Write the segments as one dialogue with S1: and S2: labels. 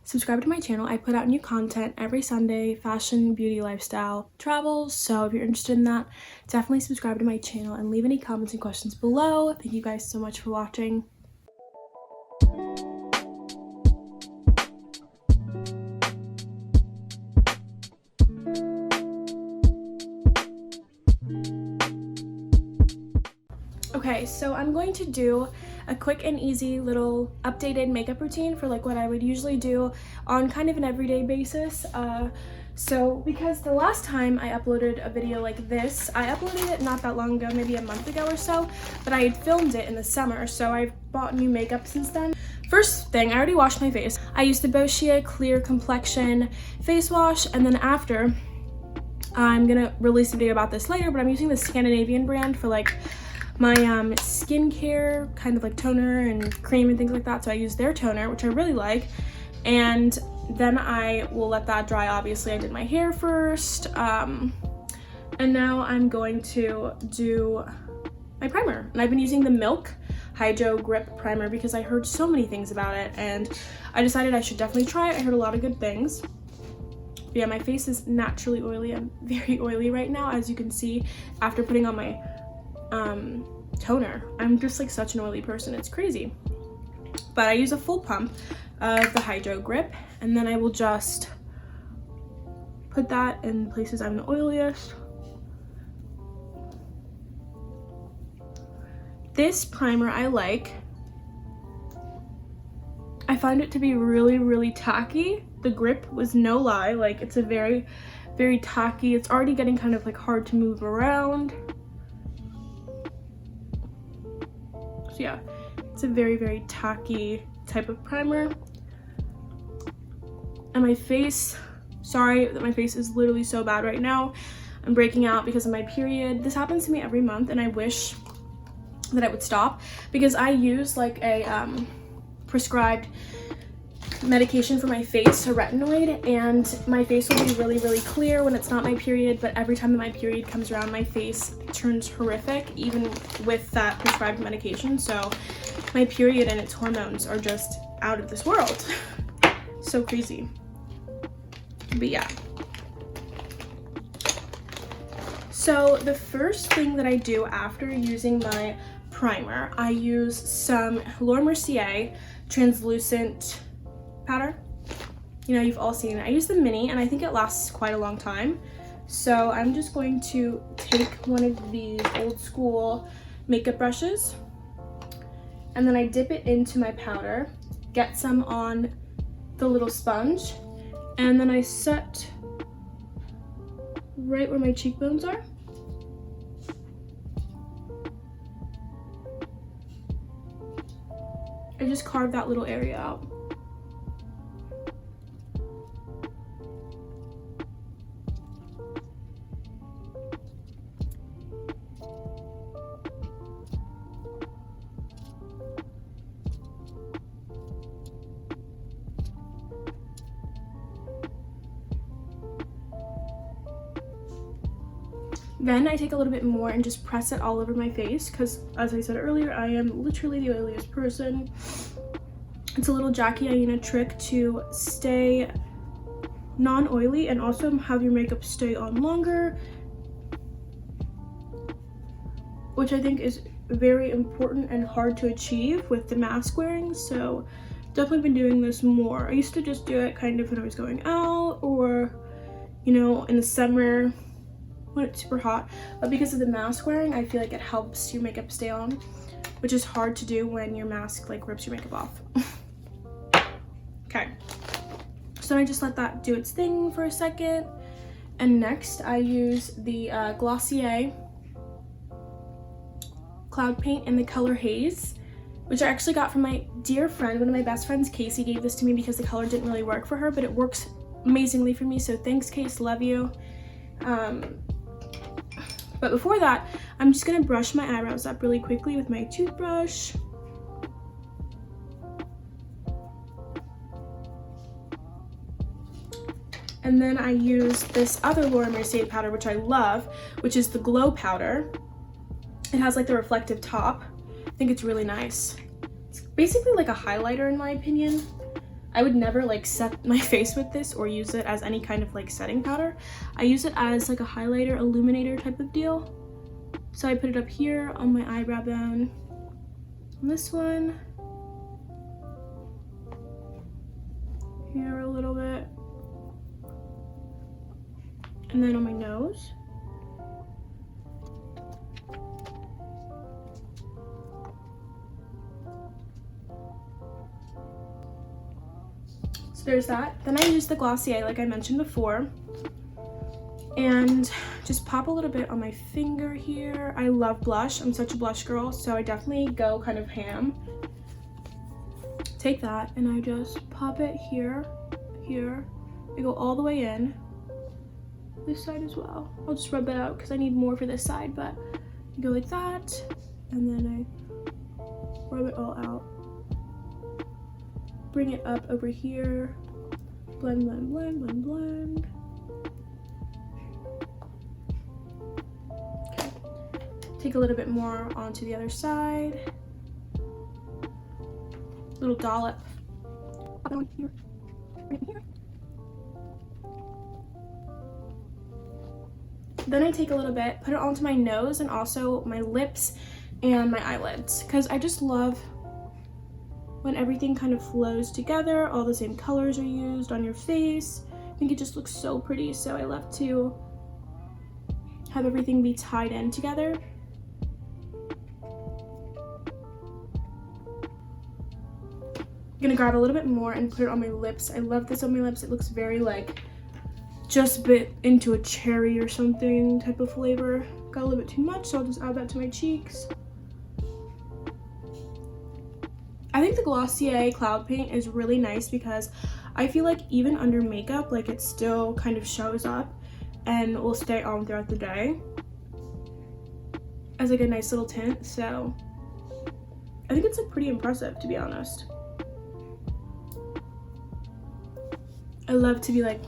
S1: subscribe to my channel. I put out new content every Sunday, fashion, beauty, lifestyle, travel. So if you're interested in that, definitely subscribe to my channel and leave any comments and questions below. Thank you guys so much for watching. Okay, so I'm going to do a quick and easy little updated makeup routine for like what I would usually do on kind of an everyday basis. So because the last time I uploaded a video like this, I uploaded it not that long ago, maybe a month ago or so, but I had filmed it in the summer, so I've bought new makeup since then. First thing, I already washed my face. I used the Boscia Clear Complexion face wash, and then after, I'm gonna release a video about this later, but I'm using the Scandinavian brand for like my skincare, kind of like toner and cream and things like that. So I use their toner, which I really like, and then I will let that dry. Obviously I did my hair first, and now I'm going to do my primer, and I've been using the Milk Hydro Grip Primer because I heard so many things about it and I decided I should definitely try it. I heard a lot of good things. But yeah, my face is naturally oily. I'm very oily right now, as you can see after putting on my toner. I'm just like such an oily person, it's crazy. But I use a full pump of the Hydro Grip, and then I will just put that in places I'm the oiliest. This primer I like. I find it to be really tacky. The grip was no lie, like it's a very tacky. It's already getting kind of like hard to move around. So yeah, it's a very tacky type of primer. And my face, sorry that my face is literally so bad right now. I'm breaking out because of my period. This happens to me every month and I wish that it would stop because I use like a prescribed medication for my face, a retinoid, and my face will be really clear when it's not my period, but every time that my period comes around, my face turns horrific, even with that prescribed medication. So my period and its hormones are just out of this world. So crazy. But yeah. So the first thing that I do after using my primer, I use some Laura Mercier translucent powder. You know, you've all seen it. I use the mini and I think it lasts quite a long time. So I'm just going to take one of these old school makeup brushes and then I dip it into my powder, get some on the little sponge, and then I set right where my cheekbones are. I just carve that little area out. Then I take a little bit more and just press it all over my face because, as I said earlier, I am literally the oiliest person. It's a little Jackie Aina trick to stay non-oily and also have your makeup stay on longer, which I think is very important and hard to achieve with the mask wearing. So definitely been doing this more. I used to just do it kind of when I was going out or, you know, in the summer when it's super hot, but because of the mask wearing, I feel like it helps your makeup stay on, which is hard to do when your mask like rips your makeup off. Okay, so I just let that do its thing for a second, and next I use the Glossier Cloud Paint in the color Haze, which I actually got from my dear friend, one of my best friends. Casey gave this to me because the color didn't really work for her, but it works amazingly for me, so thanks, Case, love you. But before that, I'm just gonna brush my eyebrows up really quickly with my toothbrush. And then I use this other Laura Mercier powder, which I love, which is the Glow Powder. It has like the reflective top. I think it's really nice. It's basically like a highlighter in my opinion. I would never like set my face with this or use it as any kind of like setting powder. I use it as like a highlighter, illuminator type of deal. So I put it up here on my eyebrow bone, on this one, here a little bit, and then on my nose. So there's that. Then I use the Glossier like I mentioned before, and just pop a little bit on my finger here. I love blush. I'm such a blush girl, so I definitely go kind of ham. Take that and I just pop it here, here. I go all the way in. This side as well. I'll just rub that out because I need more for this side, but you go like that, and then I rub it all out. Bring it up over here. Blend, blend, blend, blend, blend. Okay. Take a little bit more onto the other side. Little dollop. Pop it on here. Right here. Then I take a little bit, put it onto my nose and also my lips and my eyelids, because I just love when everything kind of flows together, all the same colors are used on your face. I think it just looks so pretty, so I love to have everything be tied in together. I'm gonna grab a little bit more and put it on my lips. I love this on my lips. It looks very like just bit into a cherry or something type of flavor. Got a little bit too much, so I'll just add that to my cheeks. I think the Glossier Cloud Paint is really nice because I feel like even under makeup, like it still kind of shows up and will stay on throughout the day as like a nice little tint. So I think it's pretty impressive, to be honest. I love to be like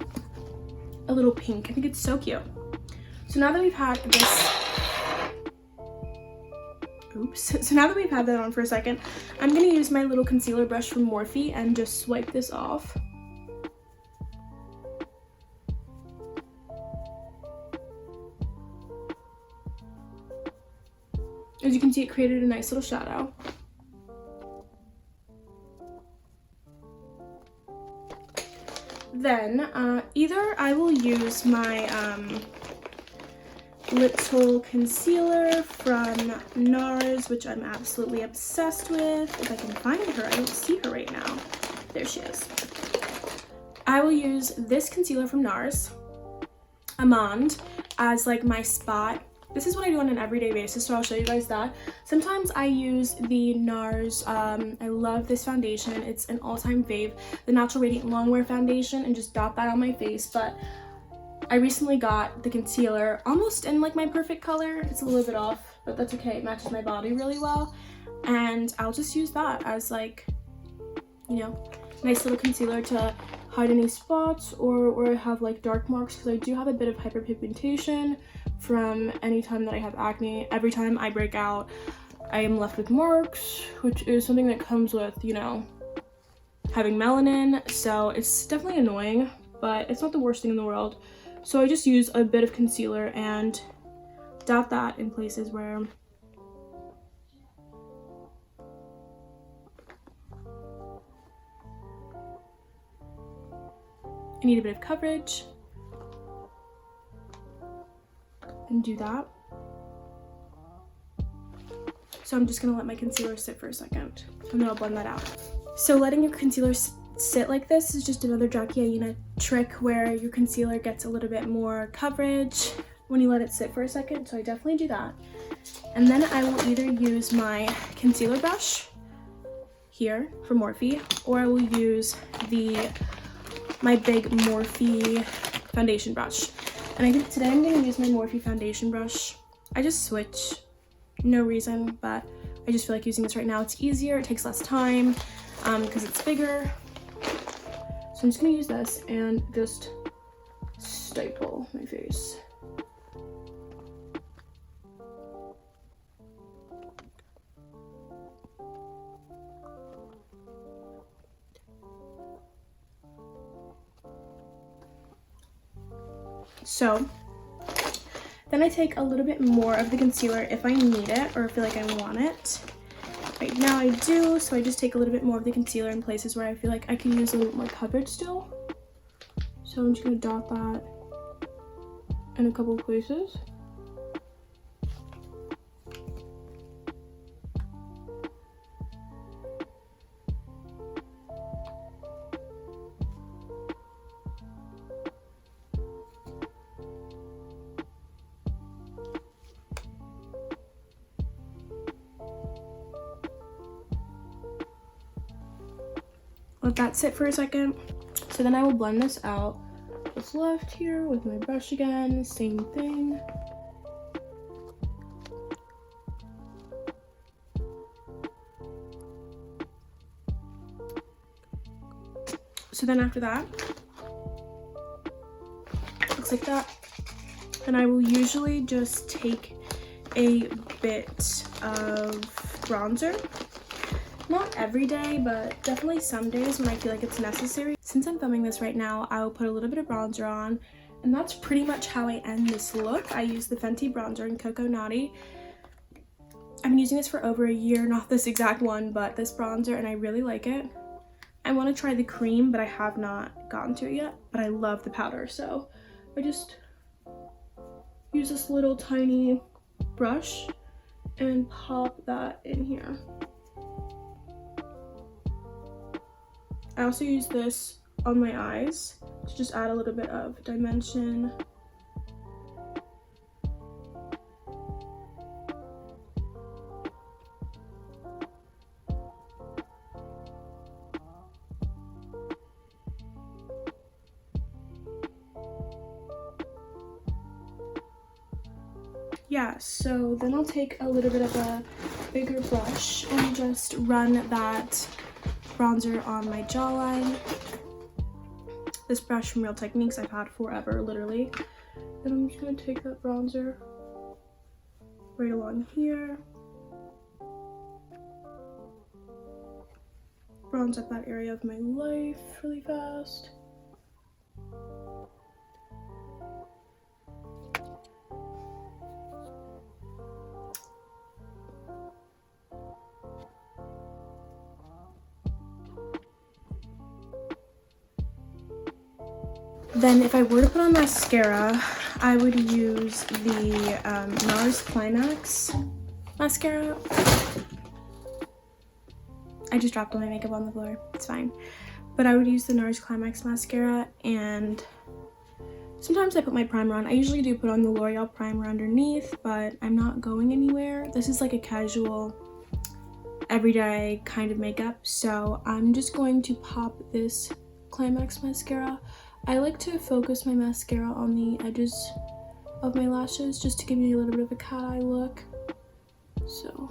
S1: a little pink. I think it's so cute. So now that we've had this, so now that we've had that on for a second, I'm gonna use my little concealer brush from Morphe and just swipe this off. As you can see, it created a nice little shadow. Then either I will use my little concealer from NARS, which I'm absolutely obsessed with. If I can find her, I don't see her right now. There she is. I will use this concealer from NARS, Amande, as like my spot. This is what I do on an everyday basis, so I'll show you guys that. Sometimes I use the NARS, I love this foundation. It's an all-time fave, the Natural Radiant Longwear foundation, and just dot that on my face. But I recently got the concealer almost in like my perfect color. It's a little bit off, but that's okay. It matches my body really well. And I'll just use that as like, you know, nice little concealer to hide any spots or where I have like dark marks, because I do have a bit of hyperpigmentation from any time that I have acne. Every time I break out, I am left with marks, which is something that comes with, you know, having melanin. So it's definitely annoying, but it's not the worst thing in the world. So I just use a bit of concealer and dot that in places where I need a bit of coverage, and do that. So I'm just gonna let my concealer sit for a second, and then I'll blend that out. So letting your concealer sit like this is just another Jackie Aina trick where your concealer gets a little bit more coverage when you let it sit for a second, so I definitely do that. And then I will either use my concealer brush here from Morphe, or I will use my big Morphe foundation brush. And I think today I'm going to use my Morphe foundation brush. I just switch, no reason, but I just feel like using this right now. It's easier, it takes less time because it's bigger. So I'm just going to use this and just staple my face. So then I take a little bit more of the concealer if I need it or feel like I want it. Right now I do, so I just take a little bit more of the concealer in places where I feel like I can use a little more coverage still. So I'm just gonna dot that in a couple of places. Let that sit for a second. So then I will blend this out. What's left here with my brush again, same thing. So then after that, looks like that. And I will usually just take a bit of bronzer. Not every day, but definitely some days when I feel like it's necessary. Since I'm filming this right now, I will put a little bit of bronzer on, and that's pretty much how I end this look. I use the Fenty bronzer in Coco Naughty. I've been using this for over a year, not this exact one, but this bronzer, and I really like it. I want to try the cream, but I have not gotten to it yet, but I love the powder, so I just use this little tiny brush and pop that in here. I also use this on my eyes to just add a little bit of dimension. Yeah, so then I'll take a little bit of a bigger brush and just run that bronzer on my jawline. This brush from Real Techniques I've had forever, literally. And I'm just gonna take that bronzer right along here. Bronze up that area of my life really fast. Then if I were to put on mascara, I would use the NARS Climax mascara. I just dropped all my makeup on the floor, it's fine. But I would use the NARS Climax mascara, and sometimes I put my primer on. I usually do put on the L'Oreal primer underneath, but I'm not going anywhere. This is like a casual, everyday kind of makeup, so I'm just going to pop this Climax mascara. I like to focus my mascara on the edges of my lashes just to give me a little bit of a cat eye look. So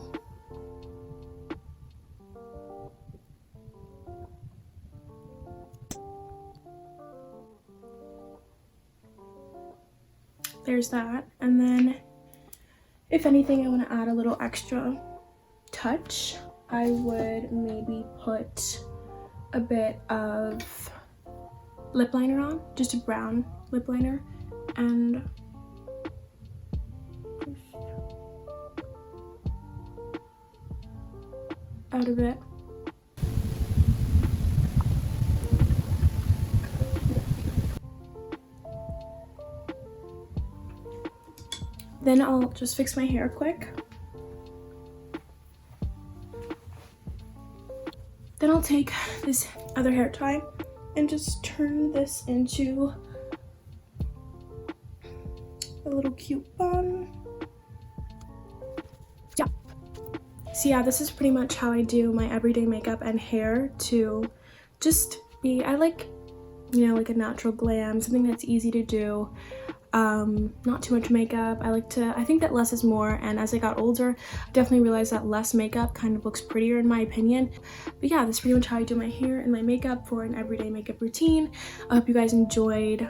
S1: there's that. And then if anything I want to add a little extra touch, I would maybe put a bit of lip liner on, just a brown lip liner, and out of it. Then I'll just fix my hair quick. Then I'll take this other hair tie and just turn this into a little cute bun. Yeah. So yeah, this is pretty much how I do my everyday makeup and hair to just be, I like, you know, like a natural glam, something that's easy to do. Not too much makeup. I think that less is more, and as I got older, I definitely realized that less makeup kind of looks prettier in my opinion. But yeah, that's pretty much how I do my hair and my makeup for an everyday makeup routine. I hope you guys enjoyed